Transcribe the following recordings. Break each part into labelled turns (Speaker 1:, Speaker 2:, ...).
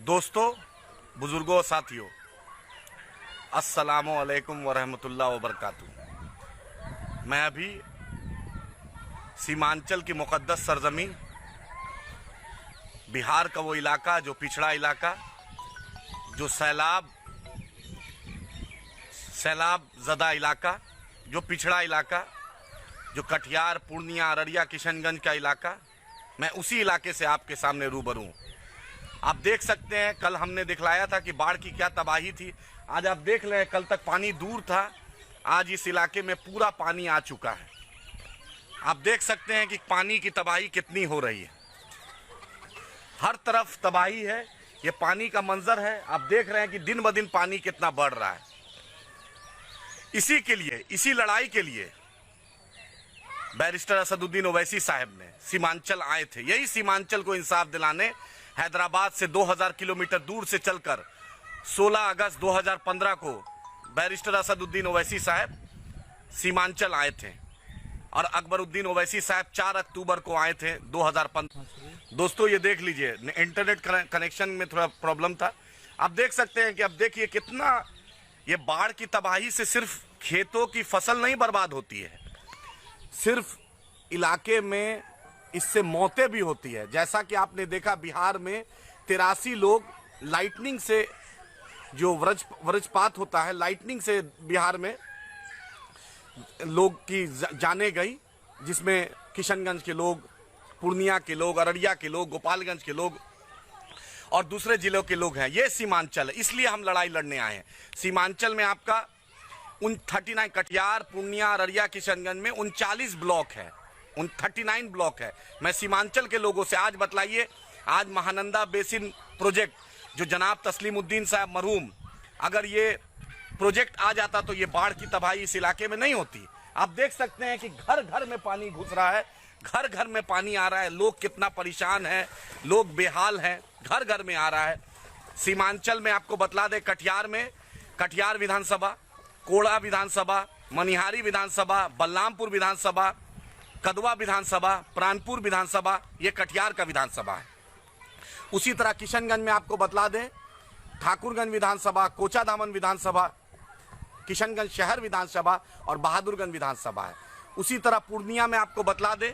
Speaker 1: दोस्तों, बुजुर्गों, साथियों, अस्सलामु अलैकुम वरहमतुल्लाह वबरकातुहू। मैं अभी सीमांचल की मुक़द्दस सरज़मीं, बिहार का वो इलाका जो पिछड़ा इलाका, जो सैलाब ज़दा इलाका, जो पिछड़ा इलाका, जो कटिहार, पूर्णिया, अररिया, किशनगंज का इलाका, मैं उसी इलाके से आपके सामने रूबरू हूँ। आप देख सकते हैं, कल हमने दिखलाया था कि बाढ़ की क्या तबाही थी। आज आप देख लें, कल तक पानी दूर था, आज इस इलाके में पूरा पानी आ चुका है। आप देख सकते हैं कि पानी की तबाही कितनी हो रही है। हर तरफ तबाही है, ये पानी का मंजर है। आप देख रहे हैं कि दिन ब दिन पानी कितना बढ़ रहा है। इसी के लिए, इसी लड़ाई के लिए बैरिस्टर असदुद्दीन ओवैसी साहब ने सीमांचल आए थे। यही सीमांचल को इंसाफ दिलाने हैदराबाद से 2000 किलोमीटर दूर से चलकर 16 अगस्त 2015 को बैरिस्टर असदुद्दीन ओवैसी साहब सीमांचल आए थे और अकबरुद्दीन ओवैसी साहब 4 अक्टूबर को आए थे 2015। दोस्तों, ये देख लीजिए, इंटरनेट कनेक्शन में थोड़ा प्रॉब्लम था। आप देख सकते हैं कि अब देखिए कितना ये बाढ़ की तबाही से सिर्फ खेतों की फसल नहीं बर्बाद होती है, सिर्फ इलाके में इससे मौतें भी होती है। जैसा कि आपने देखा, बिहार में 83 लोग लाइटनिंग से, जो वज्रपात होता है, लाइटनिंग से बिहार में लोग की जाने गई, जिसमें किशनगंज के लोग, पूर्णिया के लोग, अररिया के लोग, गोपालगंज के लोग और दूसरे जिलों के लोग हैं। ये सीमांचल है, इसलिए हम लड़ाई लड़ने आए हैं। सीमांचल में आपका 39 कटिहार, पूर्णिया, अररिया, किशनगंज में 39 ब्लॉक है, 39 ब्लॉक है। मैं सीमांचल के लोगों से आज बतलाइए, आज महानंदा बेसिन प्रोजेक्ट जो जनाब तस्लीमुद्दीन साहब मरहूम, अगर ये प्रोजेक्ट आ जाता तो ये बाढ़ की तबाही इस इलाके में नहीं होती। आप देख सकते हैं कि घर घर में पानी घुस रहा है, घर घर में पानी आ रहा है। लोग कितना परेशान हैं, लोग बेहाल हैं, घर घर में आ रहा है। सीमांचल में आपको बतला दें, कटिहार में कटिहार विधानसभा, कोड़ा विधानसभा, मनिहारी विधानसभा, बलरामपुर विधानसभा, कदवा विधानसभा, प्राणपुर विधानसभा, ये कटिहार का विधानसभा है। उसी तरह किशनगंज में आपको बतला दें, ठाकुरगंज विधानसभा, कोचाधामन विधानसभा, किशनगंज शहर विधानसभा और बहादुरगंज विधानसभा है। उसी तरह पूर्णिया में आपको बतला दें,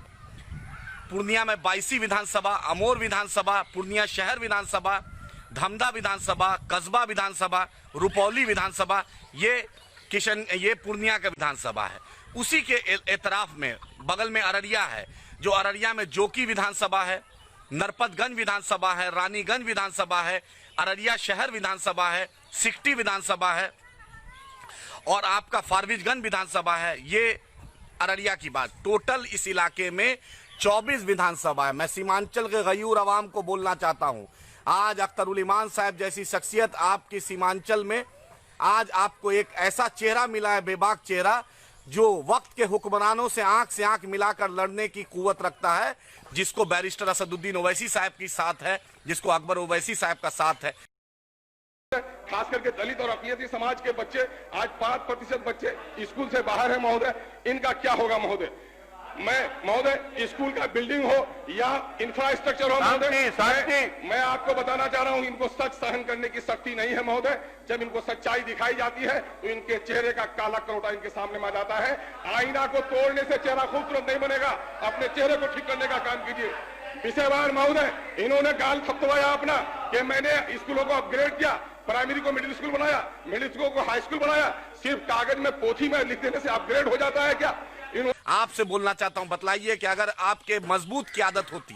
Speaker 1: पूर्णिया में 22 विधानसभा, अमोर विधानसभा, पूर्णिया शहर विधानसभा, धमधा विधानसभा, कस्बा विधानसभा, रुपौली विधानसभा, ये पूर्णिया का विधानसभा है। उसी के एतराफ में बगल में अररिया है, जो अररिया में जोकी विधानसभा है, नरपतगंज विधानसभा है, रानीगंज विधानसभा है, अररिया शहर विधानसभा है, सिकटी विधानसभा है और आपका फारबिसगंज विधानसभा है। ये अररिया की बात। टोटल इस इलाके में 24 विधानसभा है। मैं सीमांचल के गयूर अवाम को बोलना चाहता हूँ, आज अख्तरुल ईमान साहब जैसी शख्सियत आपकी सीमांचल में, आज आपको एक ऐसा चेहरा मिला है, बेबाक चेहरा, जो वक्त के हुक्मरानों से आंख मिलाकर लड़ने की कुव्वत रखता है, जिसको बैरिस्टर असदुद्दीन ओवैसी साहब की साथ है, जिसको अकबर ओवैसी साहब का साथ है।
Speaker 2: खास करके दलित और अकलियती समाज के बच्चे, आज 5% बच्चे स्कूल से बाहर है महोदय। इनका क्या होगा महोदय? महोदय, स्कूल का बिल्डिंग हो या इंफ्रास्ट्रक्चर हो महोदय, मैं आपको बताना चाह रहा हूं, इनको सच सहन करने की शक्ति नहीं है महोदय। जब इनको सच्चाई दिखाई जाती है तो इनके चेहरे का काला करोटा इनके सामने आ जाता है। आईना को तोड़ने से चेहरा खूबसूरत नहीं बनेगा, अपने चेहरे को ठीक करने का काम कीजिए। विषयवार महोदय, इन्होंने गाल थपथपाया अपना कि मैंने स्कूलों को अपग्रेड किया, प्राइमरी को मिडिल स्कूल बनाया, मिडिल स्कूल को हाई स्कूल बनाया। सिर्फ कागज में, पोथी में लिख देने से अपग्रेड हो जाता है क्या?
Speaker 1: आपसे बोलना चाहता हूं, बतलाइए कि अगर आपके मजबूत क़यादत होती,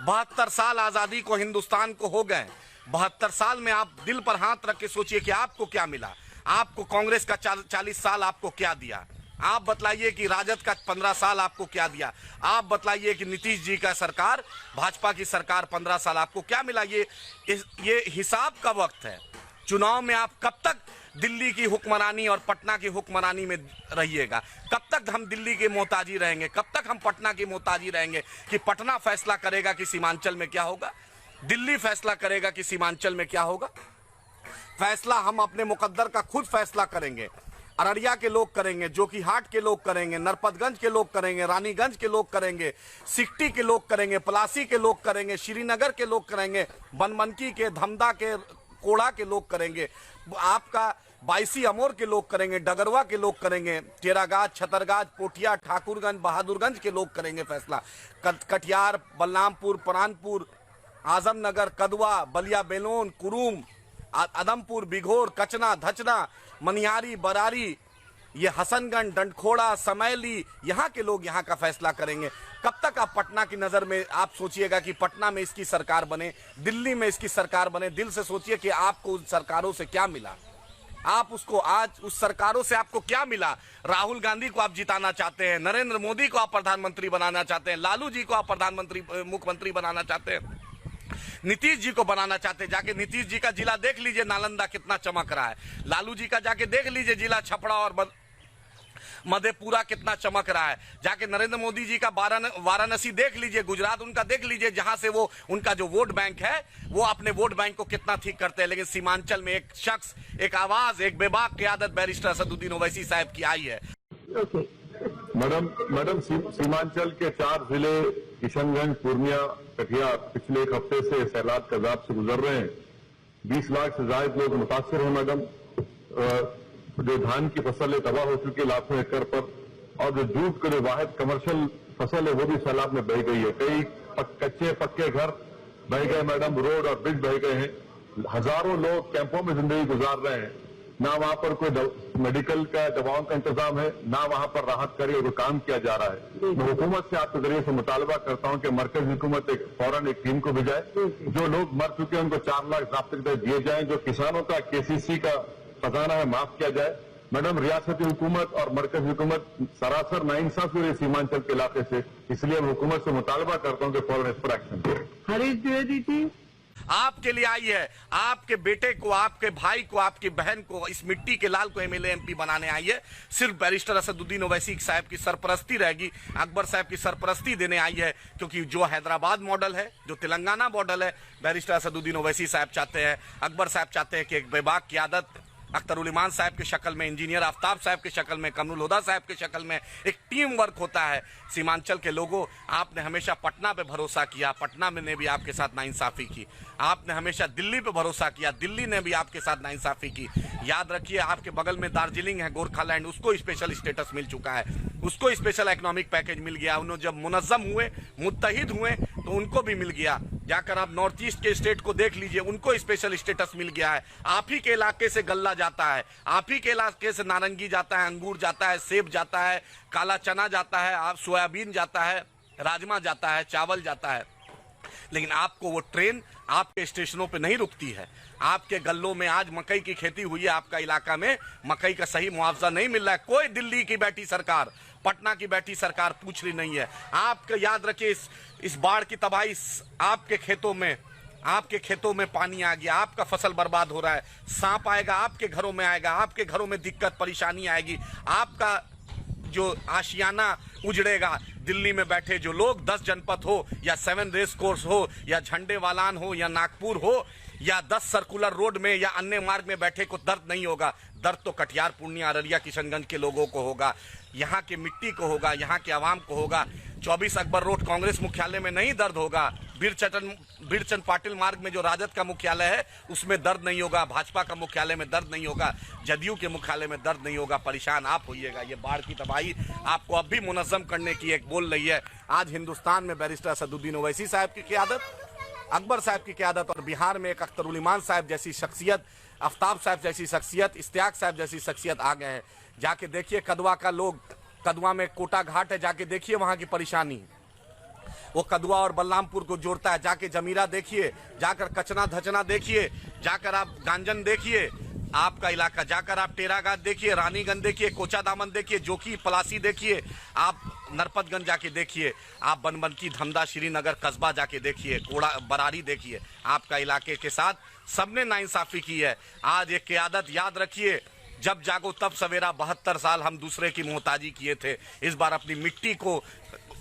Speaker 1: 72 साल आज़ादी को हिंदुस्तान को हो गए, 72 साल में आप दिल पर हाथ रख के सोचिए कि आपको क्या मिला। आपको कांग्रेस का 40 साल आपको क्या दिया? आप बतलाइए कि राजद का 15 साल आपको क्या दिया? आप बतलाइए कि नीतीश जी का सरकार, भाजपा की सरकार 15 साल आपको क्या मिला? ये हिसाब का वक्त है। चुनाव में आप कब तक दिल्ली की हुक्मरानी और पटना की हुक्मरानी में रहिएगा? कब तक हम दिल्ली के मोहताजी रहेंगे? कब तक हम पटना के मोहताजी रहेंगे कि पटना फैसला करेगा कि सीमांचल में क्या होगा, दिल्ली फैसला करेगा कि सीमांचल में क्या होगा? फैसला हम अपने मुकद्दर का खुद फैसला करेंगे। अररिया के लोग करेंगे, जोकीहाट के लोग करेंगे, नरपतगंज के लोग करेंगे, रानीगंज के लोग करेंगे, सिकटी के लोग करेंगे, पलासी के लोग करेंगे, श्रीनगर के लोग करेंगे, बनमनकी के, धमदा के, कोढ़ा के लोग करेंगे, आपका बाईसी अमोर के लोग करेंगे, डगरवा के लोग करेंगे, टेरागाज, छतरगाज, पोठिया, ठाकुरगंज, बहादुरगंज के लोग करेंगे फैसला। कटिहार, बलरामपुर, परानपुर, आजमनगर, कदवा, बलिया बेलोन, कुरुम, आदमपुर, बिघोर, कचना, धचना, मनिहारी, बरारी, ये हसनगंज, डंडखोड़ा, समैली, यहाँ के लोग यहाँ का फैसला करेंगे। कब तक आप पटना की नज़र में आप सोचिएगा कि पटना में इसकी सरकार बने, दिल्ली में इसकी सरकार बने? दिल से सोचिए कि आपको उन सरकारों से क्या मिला। आप उसको आज उस सरकारों से आपको क्या मिला? राहुल गांधी को आप जिताना चाहते हैं, नरेंद्र मोदी को आप प्रधानमंत्री बनाना चाहते हैं, लालू जी को आप मुख्यमंत्री बनाना चाहते हैं, नीतीश जी को बनाना चाहते हैं। जाके नीतीश जी का जिला देख लीजिए, नालंदा कितना चमक रहा है। लालू जी का जाके देख लीजिए जिला छपरा और मधेपुरा कितना चमक रहा है। जाके नरेंद्र मोदी जी का वाराणसी देख लीजिए, गुजरात उनका देख लीजिए, जहां से वो उनका जो वोट बैंक है वो अपने वोट बैंक को कितना ठीक करते हैं। लेकिन सीमांचल में एक शख्स, एक आवाज, एक बेबाक क़यादत बैरिस्टर असदुद्दीन ओवैसी साहब की आई है।
Speaker 3: मैडम सीमांचल के 4 जिले किशनगंज, पूर्णिया, कटिहार पिछले एक हफ्ते से सैलाब के अजाब से गुजर रहे हैं। 20 लाख से ज्यादा लोग मुतासर हैं मैडम। जो धान की फसल है तबाह हो चुकी है लाखों एकड़ पर, और जो जूट के जो वाहिद कमर्शियल फसल है वो भी सैलाब में बह गई है। कई कच्चे पक्के घर बह गए मैडम, रोड और ब्रिज बह गए हैं। हजारों लोग कैंपों में जिंदगी गुजार रहे हैं। ना वहां पर कोई मेडिकल का दवाओं का इंतजाम है, ना वहां पर राहत कार्य कोई काम किया जा रहा है। मैं हुकूमत से आपके जरिए से मुतालबा करता हूं कि मरकजी हुकूमत फौरन एक टीम को भेजाए। जो लोग मर चुके हैं उनको 4 लाख ज़ाब्ते के तहत दिए जाए। जो किसानों का KCC का खजाना है माफ किया जाए। मैडम रियासती हुकूमत और मरकजी हुकूमत सरासर नाइंसाफी हो रही सीमांचल के इलाके से, इसलिए मैं हुकूमत से मुतालबा करता हूं कि फौरन इस पर एक्शन करें।
Speaker 4: हरीश द्विवेदी जी
Speaker 1: आपके लिए आई है, आपके बेटे को, आपके भाई को, आपकी बहन को, इस मिट्टी के लाल को MLA MP बनाने आई है। सिर्फ बैरिस्टर असदुद्दीन ओवैसी साहब की सरपरस्ती रहेगी, अकबर साहब की सरपरस्ती देने आई है। क्योंकि जो हैदराबाद मॉडल है, जो तेलंगाना मॉडल है, बैरिस्टर असदुद्दीन ओवैसी साहब चाहते हैं, अकबर साहब चाहते हैं कि एक बेबाक क़यादत अख्तरुल इमान साहब की शक्ल में, इंजीनियर आफ्ताब साहब की शक्ल में, कमरुल हुदा साहब की शक्ल में एक टीम वर्क होता है। सीमांचल के लोगों, आपने हमेशा पटना पे भरोसा किया, पटना में ने भी आपके साथ नाइंसाफ़ी की। आपने हमेशा दिल्ली पे भरोसा किया, दिल्ली ने भी आपके साथ नाइंसाफ़ी की। याद रखिए, आपके बगल में दार्जिलिंग है, गोरखालैंड, उसको स्पेशल स्टेटस मिल चुका है, उसको स्पेशल इकोनॉमिक पैकेज मिल गया। उन्होंने जब मुनज़्ज़म हुए, मुत्तहिद हुए, तो उनको भी मिल गया। जाकर आप नॉर्थ ईस्ट के स्टेट को देख लीजिए, उनको स्पेशल स्टेटस मिल गया है। आप ही के इलाके से गल्ला जाता है, आप ही के इलाके से नारंगी जाता है, अंगूर जाता है, सेब जाता है, काला चना जाता है, आप सोयाबीन जाता है, राजमा जाता है, चावल जाता है। लेकिन आपको वो ट्रेन आपके स्टेशनों पे नहीं रुकती है। आपके गल्लों में आज मकई की खेती हुई है, आपका इलाका में मकई का सही मुआवजा नहीं मिल रहा है। कोई दिल्ली की बैठी सरकार, पटना की बैठी सरकार पूछ रही नहीं है। आपको याद रखिए, इस बाढ़ की तबाही आपके खेतों में पानी आ गया, आपका फसल बर्बाद हो रहा है। सांप आएगा, आपके घरों में आएगा, आपके घरों में दिक्कत परेशानी आएगी, आपका जो आशियाना उजड़ेगा। दिल्ली में बैठे जो लोग, 10 जनपद हो या 7 रेस कोर्स हो या झंडे वालान हो या नागपुर हो या 10 सर्कुलर रोड में या अन्य मार्ग में बैठे को दर्द नहीं होगा। दर्द तो कटिहार, पूर्णिया, अररिया, किशनगंज के लोगों को होगा, यहाँ के मिट्टी को होगा, यहाँ के आवाम को होगा। 24 अकबर रोड कांग्रेस मुख्यालय में नहीं दर्द होगा, बीरचंद पाटिल मार्ग में जो राजद का मुख्यालय है उसमें दर्द नहीं होगा, भाजपा का मुख्यालय में दर्द नहीं होगा, जदयू के मुख्यालय में दर्द नहीं होगा। परेशान आप होइएगा। ये बाढ़ की तबाही आपको अब भी मुनज़्ज़म करने की एक बोल रही है। आज हिंदुस्तान में बैरिस्टर असदुद्दीन ओवैसी साहब की क़यादत, अकबर साहब की क़यादत, और बिहार में एक अख्तरुल इमान साहब जैसी शख्सियत, आफ्ताब साहब जैसी शख्सियत, इश्तियाक साहब जैसी शख्सियत आ गए हैं। जाके देखिए कदवा का लोग, कदवा में कोटा घाट है, जाके देखिए वहाँ की परेशानी। वो कदवा और बलरामपुर को जोड़ता है। जाके जमीरा देखिए, जाकर कचना धचना देखिए, जाकर आप गांजन देखिए, आपका इलाका जाकर आप टेरागाज देखिए, रानीगंज देखिए, कोचादामन देखिए, जोकी पलासी देखिए, आप नरपतगंज जाके देखिए, आप बनमनकी, धमदा, श्रीनगर कस्बा जाके देखिए, कोड़ा, बरारी देखिए। आपका इलाके के साथ सबने नाइंसाफ़ी की है। आज एक क़यादत याद रखिए, जब जागो तब सवेरा, 72 साल हम दूसरे की मोहताजी किए थे। इस बार अपनी मिट्टी को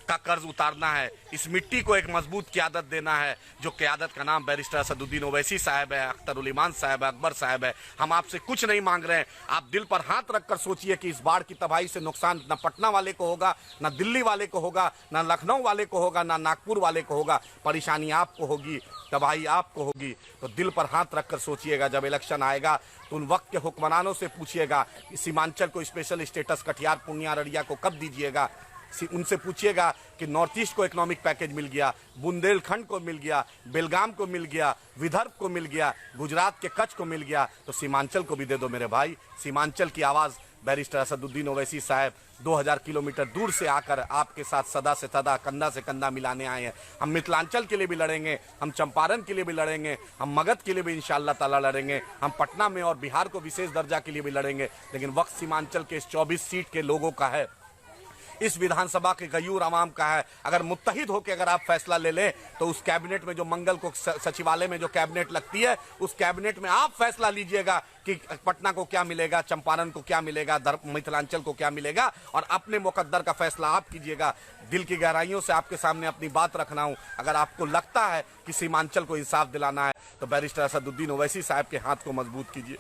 Speaker 1: का कर्ज उतारना है, इस मिट्टी को एक मजबूत क़यादत देना है, जो क़यादत का नाम बैरिस्टर असदुद्दीन ओवैसी साहब है, अख्तरुल ईमान साहब है, अकबर साहब है। हम आपसे कुछ नहीं मांग रहे हैं, आप दिल पर हाथ रखकर सोचिए कि इस बाढ़ की तबाही से नुकसान न पटना वाले को होगा, न दिल्ली वाले को होगा, न लखनऊ वाले को होगा, न नागपुर वाले को होगा। परेशानी आपको होगी, तबाही आपको होगी। तो दिल पर हाथ रखकर सोचिएगा, जब इलेक्शन आएगा तो उन वक्त के हुक्मरानों से पूछिएगा कि सीमांचल को स्पेशल स्टेटस कटिहार, पूर्णिया, अररिया को कब दीजिएगा। उनसे पूछिएगा कि नॉर्थ ईस्ट को इकोनॉमिक पैकेज मिल गया, बुंदेलखंड को मिल गया, बेलगाम को मिल गया, विदर्भ को मिल गया, गुजरात के कच्छ को मिल गया, तो सीमांचल को भी दे दो मेरे भाई। सीमांचल की आवाज़ बैरिस्टर असदुद्दीन ओवैसी साहब 2000 किलोमीटर दूर से आकर आपके साथ सदा से सदा, कंधा से कंधा मिलाने आए हैं। हम मिथिलांचल के लिए भी लड़ेंगे, हम चंपारण के लिए भी लड़ेंगे, हम मगध के लिए भी इंशाअल्लाह ताला लड़ेंगे, हम पटना में और बिहार को विशेष दर्जा के लिए भी लड़ेंगे। लेकिन वक्त सीमांचल के इस 24 सीट के लोगों का है, इस विधानसभा के गयूर आवाम का है। अगर मुत्तहिद होकर अगर आप फैसला ले लें तो उस कैबिनेट में जो मंगल को सचिवालय में जो कैबिनेट लगती है, उस कैबिनेट में आप फैसला लीजिएगा कि पटना को क्या मिलेगा, चंपारण को क्या मिलेगा, मिथिलांचल को क्या मिलेगा, और अपने मुकद्दर का फैसला आप कीजिएगा। दिल की गहराइयों से आपके सामने अपनी बात रखना हूं। अगर आपको लगता है कि सीमांचल को इंसाफ दिलाना है तो बैरिस्टर असदुद्दीन ओवैसी साहब के हाथ को मजबूत कीजिए,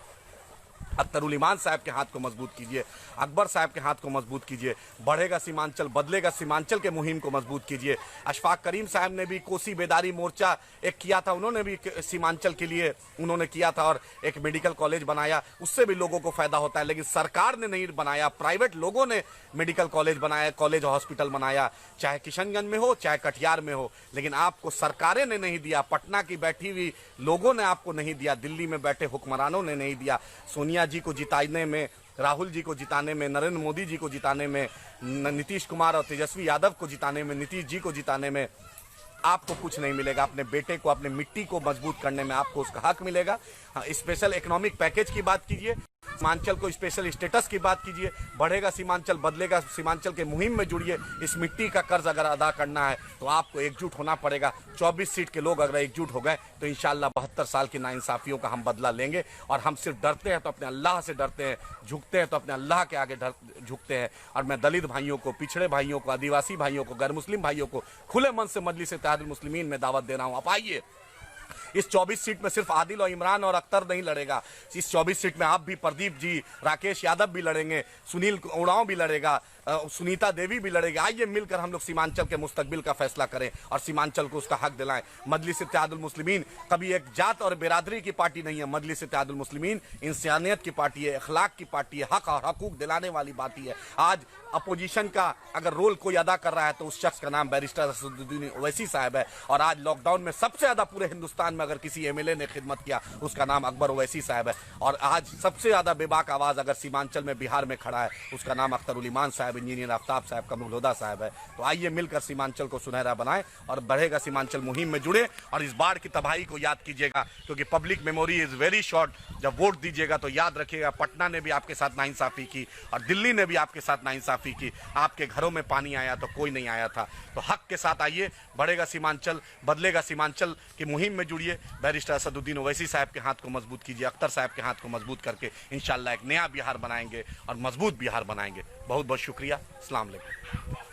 Speaker 1: अख्तरुल ईमान साहब के हाथ को मजबूत कीजिए, अकबर साहब के हाथ को मजबूत कीजिए। बढ़ेगा सीमांचल, बदलेगा सीमांचल के मुहिम को मजबूत कीजिए। अशफाक करीम साहब ने भी कोसी बेदारी मोर्चा एक किया था, उन्होंने भी सीमांचल के लिए उन्होंने किया था और एक मेडिकल कॉलेज बनाया, उससे भी लोगों को फायदा होता है। लेकिन सरकार ने नहीं बनाया, प्राइवेट लोगों ने मेडिकल कॉलेज बनाया, कॉलेज हॉस्पिटल बनाया, चाहे किशनगंज में हो चाहे कटिहार में हो। लेकिन आपको सरकारें ने नहीं दिया, पटना की बैठी हुई लोगों ने आपको नहीं दिया, दिल्ली में बैठे हुक्मरानों ने नहीं दिया। सोनिया जी को जिताने में, राहुल जी को जिताने में, नरेंद्र मोदी जी को जिताने में, नीतीश कुमार और तेजस्वी यादव को जिताने में, नीतीश जी को जिताने में आपको कुछ नहीं मिलेगा। अपने बेटे को, अपने मिट्टी को मजबूत करने में आपको उसका हक मिलेगा। हाँ, स्पेशल इकोनॉमिक पैकेज की बात कीजिए, सीमांचल को स्पेशल स्टेटस की बात कीजिए, बढ़ेगा सीमांचल, बदलेगा सीमांचल के मुहिम में जुड़िए। इस मिट्टी का कर्ज अगर अदा करना है तो आपको एकजुट होना पड़ेगा। 24 सीट के लोग अगर एकजुट हो गए तो इंशाअल्लाह 72 साल की नाइंसाफियों का हम बदला लेंगे। और हम सिर्फ डरते हैं तो अपने अल्लाह से डरते हैं, झुकते हैं तो अपने अल्लाह के आगे झुकते हैं। और मैं दलित भाइयों को, पिछड़े भाइयों को, आदिवासी भाइयों को, गैर मुस्लिम भाइयों को खुले मन से मजलिस इत्तेहादुल मुस्लिमीन में दावत दे रहा हूँ, आप आइए। इस 24 सीट में सिर्फ आदिल और इमरान और अख्तर नहीं लड़ेगा, इस 24 सीट में आप भी, प्रदीप जी, राकेश यादव भी लड़ेंगे, सुनील उड़ाव भी लड़ेगा, सुनीता देवी भी लड़ेगी। आइए मिलकर हम लोग सीमांचल के मुस्तकबिल का फैसला करें और सीमांचल को उसका हक दिलाएं। मजलिस इत्तेहादुल मुस्लिमीन कभी एक जात और बिरादरी की पार्टी नहीं है। मजलिस इत्तेहादुल मुस्लिमीन इंसानियत की पार्टी है, अखलाक की पार्टी है, हक और हकूक दिलाने वाली पार्टी है। आज अपोजिशन का अगर रोल कोई अदा कर रहा है तो उस शख्स का नाम बैरिस्टर असदुद्दीन ओवैसी साहब है। और आज लॉकडाउन में सबसे ज्यादा पूरे हिंदुस्तान में अगर किसी एमएलए ने खिदमत किया उसका नाम अकबर ओवैसी साहब है। और आज सबसे ज्यादा बेबाक आवाज अगर सीमांचल में, बिहार में खड़ा है, उसका नाम अख्तरुल ईमान साहब, इंजीनियर आफ्ताब साहब, कमरुल हुदा साहब है। तो आइए मिलकर सीमांचल को सुनहरा बनाएं और बढ़ेगा सीमांचल मुहिम में जुड़े। और इस बाढ़ की तबाही को याद कीजिएगा, क्योंकि public memory is very short. जब वोट दीजिएगा तो याद रखिएगा, पटना ने भी आपके साथ नाइंसाफी की और दिल्ली ने भी आपके साथ नाइंसाफी की। आपके घरों में पानी आया तो कोई नहीं आया था। तो हक के साथ आइए, बढ़ेगा सीमांचल, बदलेगा सीमांचल की मुहिम में जुड़िए। बैरिस्टर असदुद्दीन ओवैसी साहब के हाथ को मजबूत कीजिए, अख्तर साहब के हाथ को मजबूत करके इंशाअल्लाह एक नया बिहार बनाएंगे और मजबूत बिहार बनाएंगे। बहुत बहुत शुक्रिया। अस्सलाम वालेकुम।